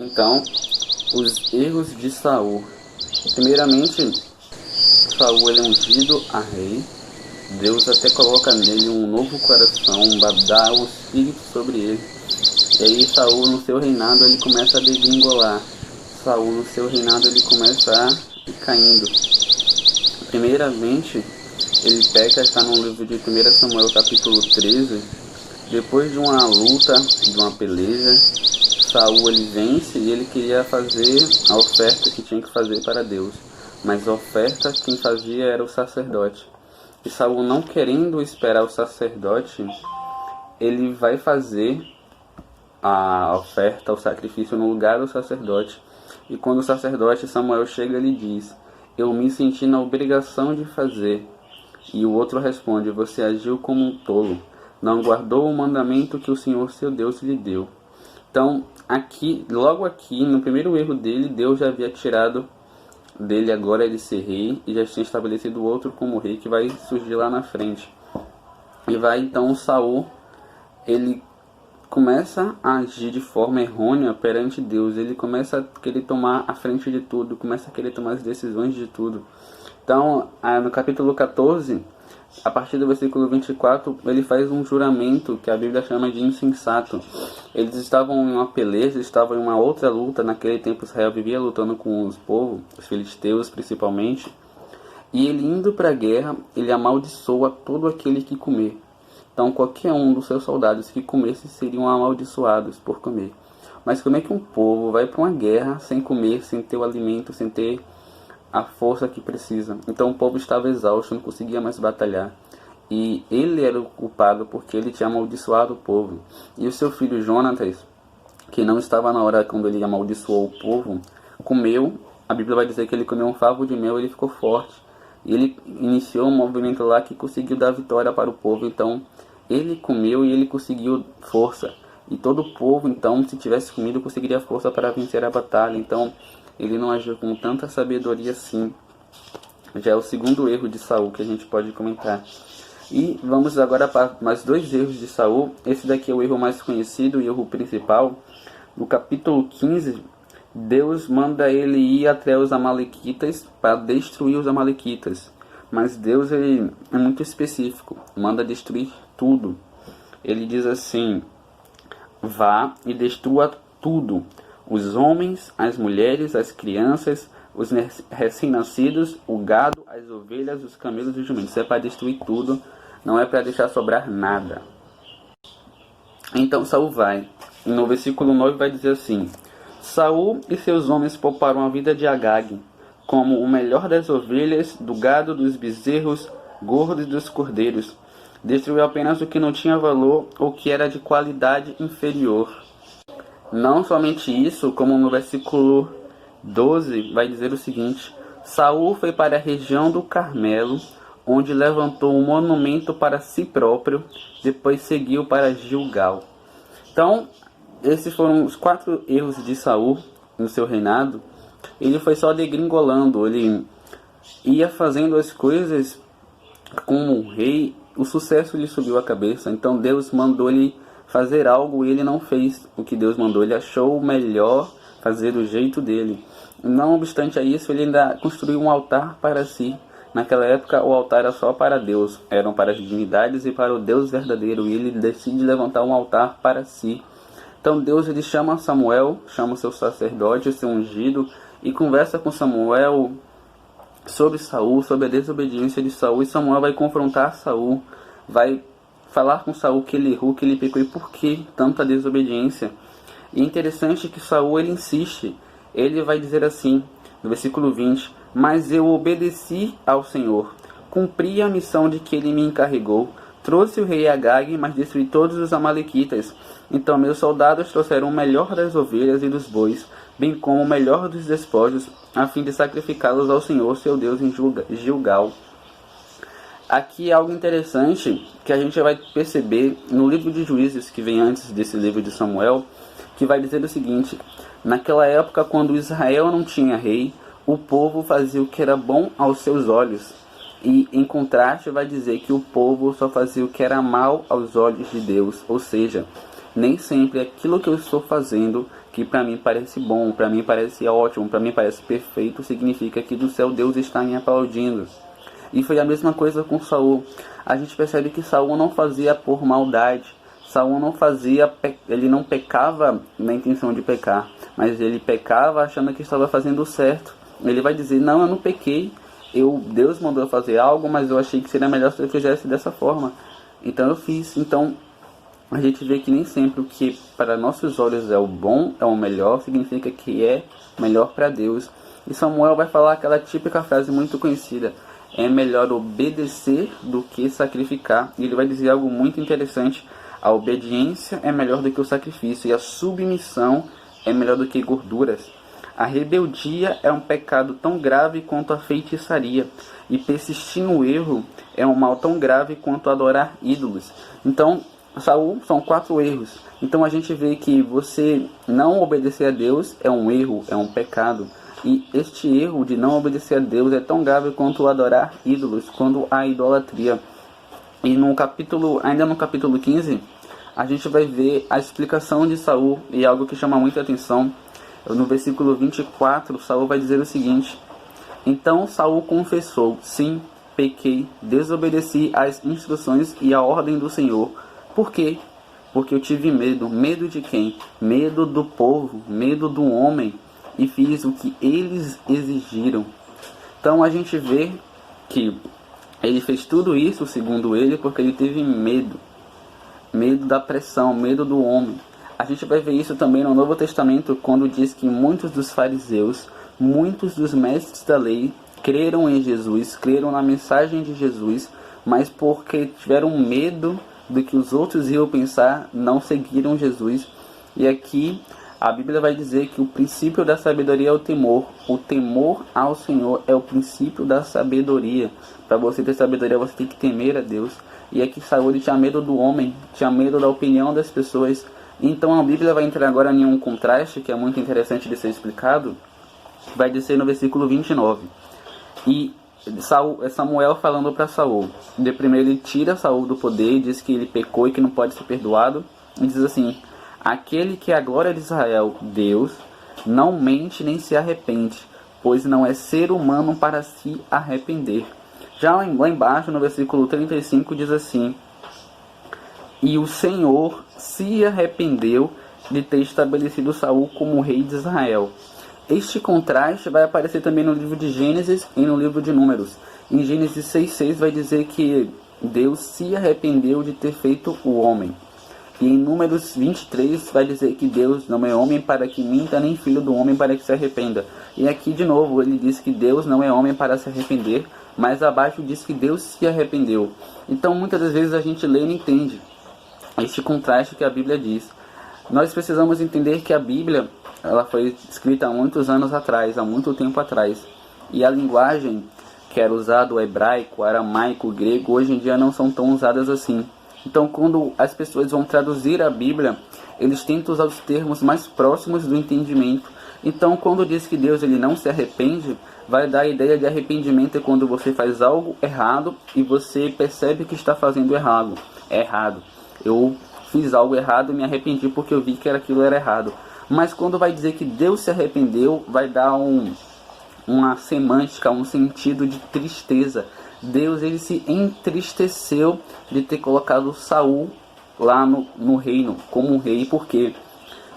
Então, os erros de Saul. Primeiramente, Saul ele é ungido a rei. Deus até coloca nele um novo coração, dá o espírito sobre ele. E aí Saul no seu reinado ele começa a degringolar. Saul no seu reinado ele começa a ir caindo. Primeiramente, ele peca, está no livro de 1 Samuel capítulo 13. Depois de uma luta, de uma peleja, Saul ele vence e ele queria fazer a oferta que tinha que fazer para Deus. Mas a oferta quem fazia era o sacerdote. E Saul, não querendo esperar o sacerdote, ele vai fazer a oferta, o sacrifício no lugar do sacerdote. E quando o sacerdote Samuel chega, ele diz: eu me senti na obrigação de fazer. E o outro responde: você agiu como um tolo, não guardou o mandamento que o Senhor seu Deus lhe deu. Então, logo aqui, no primeiro erro dele, Deus já havia tirado dele agora ele ser rei, e já tinha estabelecido outro como rei, que vai surgir lá na frente. E vai então Saul, ele começa a agir de forma errônea perante Deus. Ele começa a querer tomar a frente de tudo, começa a querer tomar as decisões de tudo. Então, no capítulo 14, a partir do versículo 24, ele faz um juramento que a Bíblia chama de insensato. Eles estavam em uma peleja, estavam em uma outra luta. Naquele tempo Israel vivia lutando com os povos, os filisteus principalmente. E ele indo para a guerra, ele amaldiçoa todo aquele que comer. Então qualquer um dos seus soldados que comesse seriam amaldiçoados por comer. Mas como é que um povo vai para uma guerra sem comer, sem ter o alimento, sem ter a força que precisa? Então o povo estava exausto, não conseguia mais batalhar. E ele era o culpado porque ele tinha amaldiçoado o povo. E o seu filho Jonatas, que não estava na hora quando ele amaldiçoou o povo, comeu. A Bíblia vai dizer que ele comeu um favo de mel e ele ficou forte. E ele iniciou um movimento lá que conseguiu dar vitória para o povo. Então ele comeu e ele conseguiu força. E todo o povo, então, se tivesse comido, conseguiria força para vencer a batalha. Então ele não agiu com tanta sabedoria assim. Já é o segundo erro de Saul que a gente pode comentar. E vamos agora para mais dois erros de Saul. Esse daqui é o erro mais conhecido e o erro principal. No capítulo 15, Deus manda ele ir até os amalequitas para destruir os amalequitas. Mas Deus ele é muito específico, manda destruir tudo. Ele diz assim: vá e destrua tudo. Os homens, as mulheres, as crianças, os recém-nascidos, o gado, as ovelhas, os camelos e os jumentos. Isso é para destruir tudo, não é para deixar sobrar nada. Então Saul vai. E no versículo 9 vai dizer assim: Saul e seus homens pouparam a vida de Agag, como o melhor das ovelhas, do gado, dos bezerros, gordos e dos cordeiros. Destruiu apenas o que não tinha valor ou que era de qualidade inferior. Não somente isso, como no versículo 12 vai dizer o seguinte: Saul foi para a região do Carmelo, onde levantou um monumento para si próprio, depois seguiu para Gilgal. Então, esses foram os 4 erros de Saul no seu reinado. Ele foi só degringolando, ele ia fazendo as coisas como um rei, o sucesso lhe subiu a cabeça. Então Deus mandou ele fazer algo e ele não fez o que Deus mandou. Ele achou melhor fazer do jeito dele. Não obstante a isso, ele ainda construiu um altar para si. Naquela época o altar era só para Deus, eram para as divindades e para o Deus verdadeiro, e ele decide levantar um altar para si. Então Deus ele chama Samuel, chama o seu sacerdote, o seu ungido, e conversa com Samuel sobre Saul, sobre a desobediência de Saul. E Samuel vai confrontar Saul, vai falar com Saul que ele errou, que ele pecou e por que tanta desobediência. E é interessante que Saul ele insiste, ele vai dizer assim, no versículo 20: mas eu obedeci ao Senhor, cumpri a missão de que ele me encarregou, trouxe o rei Agag, mas destruí todos os amalequitas. Então meus soldados trouxeram o melhor das ovelhas e dos bois, bem como o melhor dos despojos, a fim de sacrificá-los ao Senhor, seu Deus, em Gilgal. Aqui é algo interessante que a gente vai perceber no livro de Juízes, que vem antes desse livro de Samuel, que vai dizer o seguinte: naquela época, quando Israel não tinha rei, o povo fazia o que era bom aos seus olhos. E em contraste vai dizer que o povo só fazia o que era mal aos olhos de Deus. Ou seja, nem sempre aquilo que eu estou fazendo que para mim parece bom, para mim parece ótimo, para mim parece perfeito, significa que do céu Deus está me aplaudindo. E foi a mesma coisa com Saul. A gente percebe que Saul não fazia por maldade. Saul não fazia, ele não pecava na intenção de pecar, mas ele pecava achando que estava fazendo certo. Ele vai dizer: não, eu não pequei, Deus mandou eu fazer algo, mas eu achei que seria melhor se eu fizesse dessa forma, então eu fiz. Então a gente vê que nem sempre o que para nossos olhos é o bom, é o melhor, significa que é melhor para Deus. E Samuel vai falar aquela típica frase muito conhecida: é melhor obedecer do que sacrificar. E ele vai dizer algo muito interessante: a obediência é melhor do que o sacrifício, e a submissão é melhor do que gorduras. A rebeldia é um pecado tão grave quanto a feitiçaria, e persistir no erro é um mal tão grave quanto adorar ídolos. Então, Saul são 4 erros. Então a gente vê que você não obedecer a Deus é um erro, é um pecado. E este erro de não obedecer a Deus é tão grave quanto adorar ídolos, quando há idolatria. E ainda no capítulo 15, a gente vai ver a explicação de Saul, e algo que chama muita atenção. No versículo 24, Saul vai dizer o seguinte: então Saul confessou: sim, pequei, desobedeci às instruções e à ordem do Senhor. Por quê? Porque eu tive medo. Medo de quem? Medo do povo, medo do homem, e fiz o que eles exigiram. Então a gente vê que ele fez tudo isso, segundo ele, porque ele teve medo. Medo da pressão, medo do homem. A gente vai ver isso também no Novo Testamento, quando diz que muitos dos fariseus, muitos dos mestres da lei, creram em Jesus, creram na mensagem de Jesus, mas porque tiveram medo do que os outros iam pensar, não seguiram Jesus. E aqui a Bíblia vai dizer que o princípio da sabedoria é o temor. O temor ao Senhor é o princípio da sabedoria. Para você ter sabedoria, você tem que temer a Deus. E aqui Saul tinha medo do homem, tinha medo da opinião das pessoas. Então a Bíblia vai entrar agora em um contraste que é muito interessante de ser explicado. Vai dizer no versículo 29. E Samuel falando para Saul. De primeiro ele tira Saul do poder, diz que ele pecou e que não pode ser perdoado. E diz assim: aquele que é a glória de Israel, Deus, não mente nem se arrepende, pois não é ser humano para se arrepender. Já lá embaixo, no versículo 35, diz assim: e o Senhor se arrependeu de ter estabelecido Saul como rei de Israel. Este contraste vai aparecer também no livro de Gênesis e no livro de Números. Em Gênesis 6:6 vai dizer que Deus se arrependeu de ter feito o homem. E em Números 23 vai dizer que Deus não é homem para que minta, nem filho do homem para que se arrependa. E aqui de novo ele diz que Deus não é homem para se arrepender, mas abaixo diz que Deus se arrependeu. Então muitas das vezes a gente lê e não entende este contraste que a Bíblia diz. Nós precisamos entender que a Bíblia ela foi escrita há muitos anos atrás, há muito tempo atrás. E a linguagem que era usada, o hebraico, o aramaico, o grego, hoje em dia não são tão usadas assim. Então quando as pessoas vão traduzir a Bíblia, eles tentam usar os termos mais próximos do entendimento. Então quando diz que Deus ele não se arrepende, vai dar a ideia de arrependimento é quando você faz algo errado e você percebe que está fazendo errado. É errado. Eu fiz algo errado e me arrependi porque eu vi que aquilo era errado. Mas quando vai dizer que Deus se arrependeu, vai dar uma semântica, um sentido de tristeza. Deus ele se entristeceu de ter colocado Saul lá no reino, como um rei, porque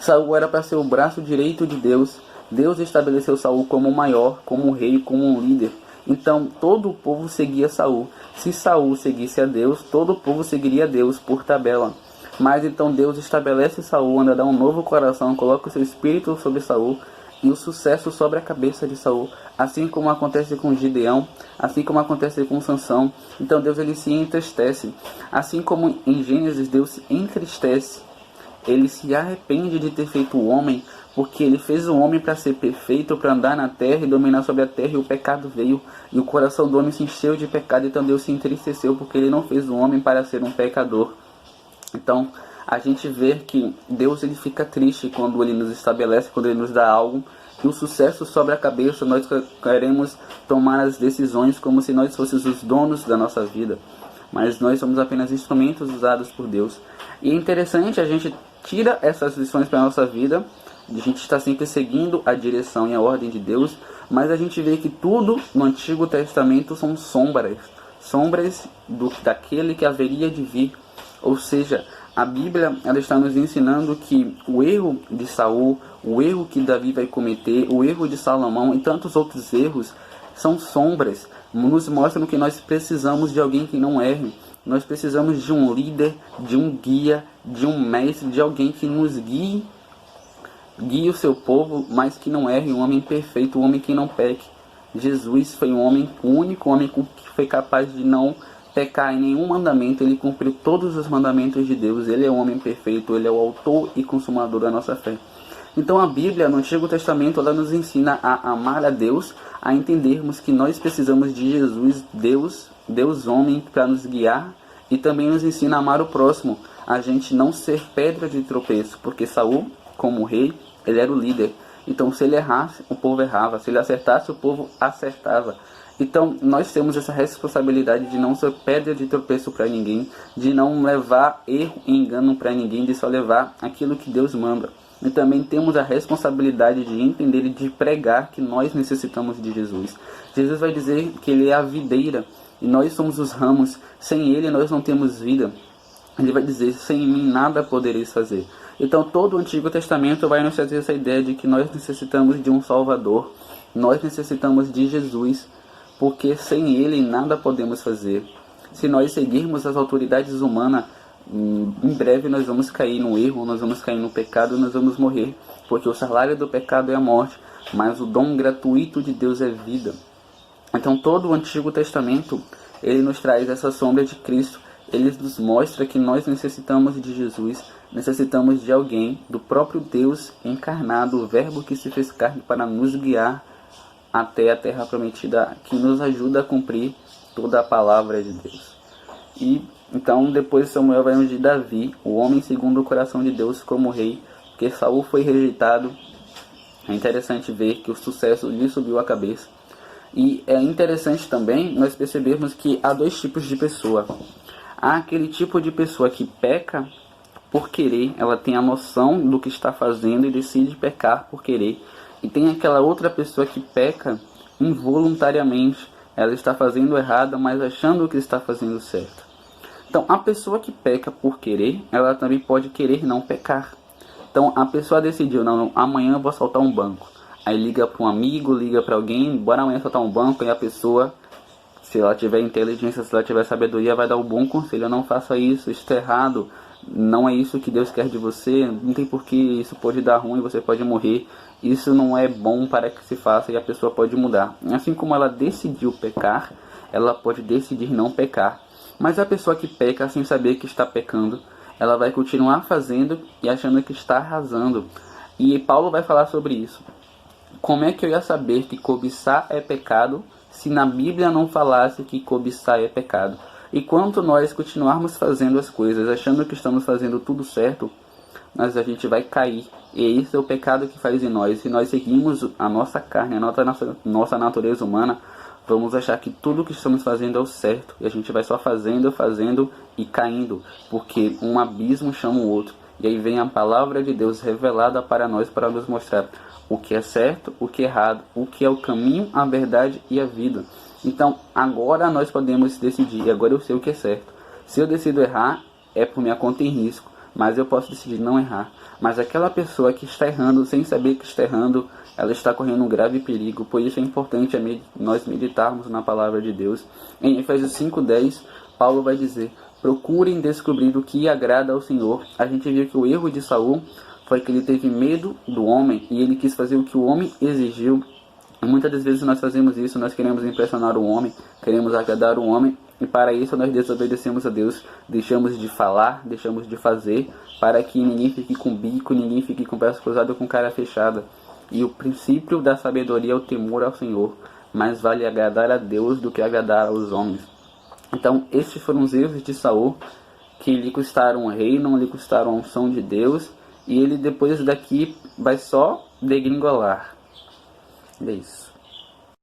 Saul era para ser o braço direito de Deus. Deus estabeleceu Saul como o maior, como um rei, como um líder. Então todo o povo seguia Saul. Se Saul seguisse a Deus, todo o povo seguiria a Deus por tabela. Mas então Deus estabelece Saul, anda, dá um novo coração, coloca o seu espírito sobre Saul e o sucesso sobre a cabeça de Saul, assim como acontece com Gideão, assim como acontece com Sansão. Então Deus ele se entristece, assim como em Gênesis Deus se entristece, ele se arrepende de ter feito o homem, porque ele fez o homem para ser perfeito, para andar na terra e dominar sobre a terra, e o pecado veio, e o coração do homem se encheu de pecado, então Deus se entristeceu, porque ele não fez o homem para ser um pecador. Então, a gente vê que Deus ele fica triste quando ele nos estabelece, quando ele nos dá algo, que o sucesso sobre a cabeça, nós queremos tomar as decisões como se nós fôssemos os donos da nossa vida. Mas nós somos apenas instrumentos usados por Deus. E é interessante, a gente tira essas lições para a nossa vida a gente está sempre seguindo a direção e a ordem de Deus, mas a gente vê que tudo no Antigo Testamento são sombras daquele que haveria de vir. Ou seja, a Bíblia ela está nos ensinando que o erro de Saul, o erro que Davi vai cometer, o erro de Salomão e tantos outros erros são sombras, nos mostram que nós precisamos de alguém que não erre. Nós precisamos de um líder, de um guia, de um mestre, de alguém que nos guie o seu povo, mas que não erre, um homem perfeito, um homem que não peque. Jesus foi um homem, o único homem que foi capaz de não pecar em nenhum mandamento. Ele cumpriu todos os mandamentos de Deus. Ele é um homem perfeito, ele é o autor e consumador da nossa fé. Então a Bíblia, no Antigo Testamento, ela nos ensina a amar a Deus, a entendermos que nós precisamos de Jesus, Deus homem, para nos guiar, e também nos ensina a amar o próximo, a gente não ser pedra de tropeço, porque Saul, como rei, ele era o líder. Então se ele errasse, o povo errava, se ele acertasse, o povo acertava. Então nós temos essa responsabilidade de não ser pedra de tropeço para ninguém, de não levar erro e engano para ninguém, de só levar aquilo que Deus manda. E também temos a responsabilidade de entender e de pregar que nós necessitamos de Jesus. Jesus vai dizer que ele é a videira e nós somos os ramos. Sem ele nós não temos vida. Ele vai dizer, sem mim nada podereis fazer. Então todo o Antigo Testamento vai nos trazer essa ideia de que nós necessitamos de um Salvador. Nós necessitamos de Jesus, porque sem ele nada podemos fazer. Se nós seguirmos as autoridades humanas, em breve nós vamos cair no erro, nós vamos cair no pecado, nós vamos morrer, porque o salário do pecado é a morte, mas o dom gratuito de Deus é vida. Então todo o Antigo Testamento, ele nos traz essa sombra de Cristo, ele nos mostra que nós necessitamos de Jesus, necessitamos de alguém, do próprio Deus encarnado, o verbo que se fez carne para nos guiar até a terra prometida, que nos ajuda a cumprir toda a palavra de Deus. E então depois Samuel vai ungir Davi, o homem segundo o coração de Deus, como rei, porque Saul foi rejeitado. É interessante ver que o sucesso lhe subiu a cabeça. E é interessante também nós percebermos que há dois tipos de pessoa. Há aquele tipo de pessoa que peca por querer, ela tem a noção do que está fazendo e decide pecar por querer. E tem aquela outra pessoa que peca involuntariamente, ela está fazendo errado, mas achando que está fazendo certo. Então, a pessoa que peca por querer, ela também pode querer não pecar. Então, a pessoa decidiu, não, amanhã eu vou assaltar um banco. Aí liga para um amigo, liga para alguém, bora amanhã assaltar um banco, e a pessoa, se ela tiver inteligência, se ela tiver sabedoria, vai dar um bom conselho. Não faça isso, isso está errado, não é isso que Deus quer de você, não tem porquê, isso pode dar ruim, você pode morrer, isso não é bom para que se faça, e a pessoa pode mudar. Assim como ela decidiu pecar, ela pode decidir não pecar. Mas a pessoa que peca sem saber que está pecando, ela vai continuar fazendo e achando que está arrasando. E Paulo vai falar sobre isso. Como é que eu ia saber que cobiçar é pecado se na Bíblia não falasse que cobiçar é pecado? E quanto nós continuarmos fazendo as coisas, achando que estamos fazendo tudo certo, mas a gente vai cair. E esse é o pecado que faz em nós. Se nós seguimos a nossa carne, a nossa natureza humana, vamos achar que tudo que estamos fazendo é o certo. E a gente vai só fazendo e caindo. Porque um abismo chama o outro. E aí vem a palavra de Deus revelada para nós, para nos mostrar o que é certo, o que é errado, o que é o caminho, a verdade e a vida. Então, agora nós podemos decidir. Agora eu sei o que é certo. Se eu decido errar, é por minha conta em risco. Mas eu posso decidir não errar. Mas aquela pessoa que está errando, sem saber que está errando, ela está correndo um grave perigo. Por isso é importante nós meditarmos na palavra de Deus. Em Efésios 5:10, Paulo vai dizer: procurem descobrir o que agrada ao Senhor. A gente viu que o erro de Saul foi que ele teve medo do homem e ele quis fazer o que o homem exigiu. E muitas das vezes nós fazemos isso, nós queremos impressionar o homem, queremos agradar o homem, e para isso nós desobedecemos a Deus, deixamos de falar, deixamos de fazer, para que ninguém fique com bico, ninguém fique com o braço cruzado, com cara fechada. E o princípio da sabedoria é o temor ao Senhor, mas vale agradar a Deus do que agradar aos homens. Então estes foram os erros de Saul, que lhe custaram o reino, lhe custaram a unção de Deus, e ele depois daqui vai só degringolar. É isso.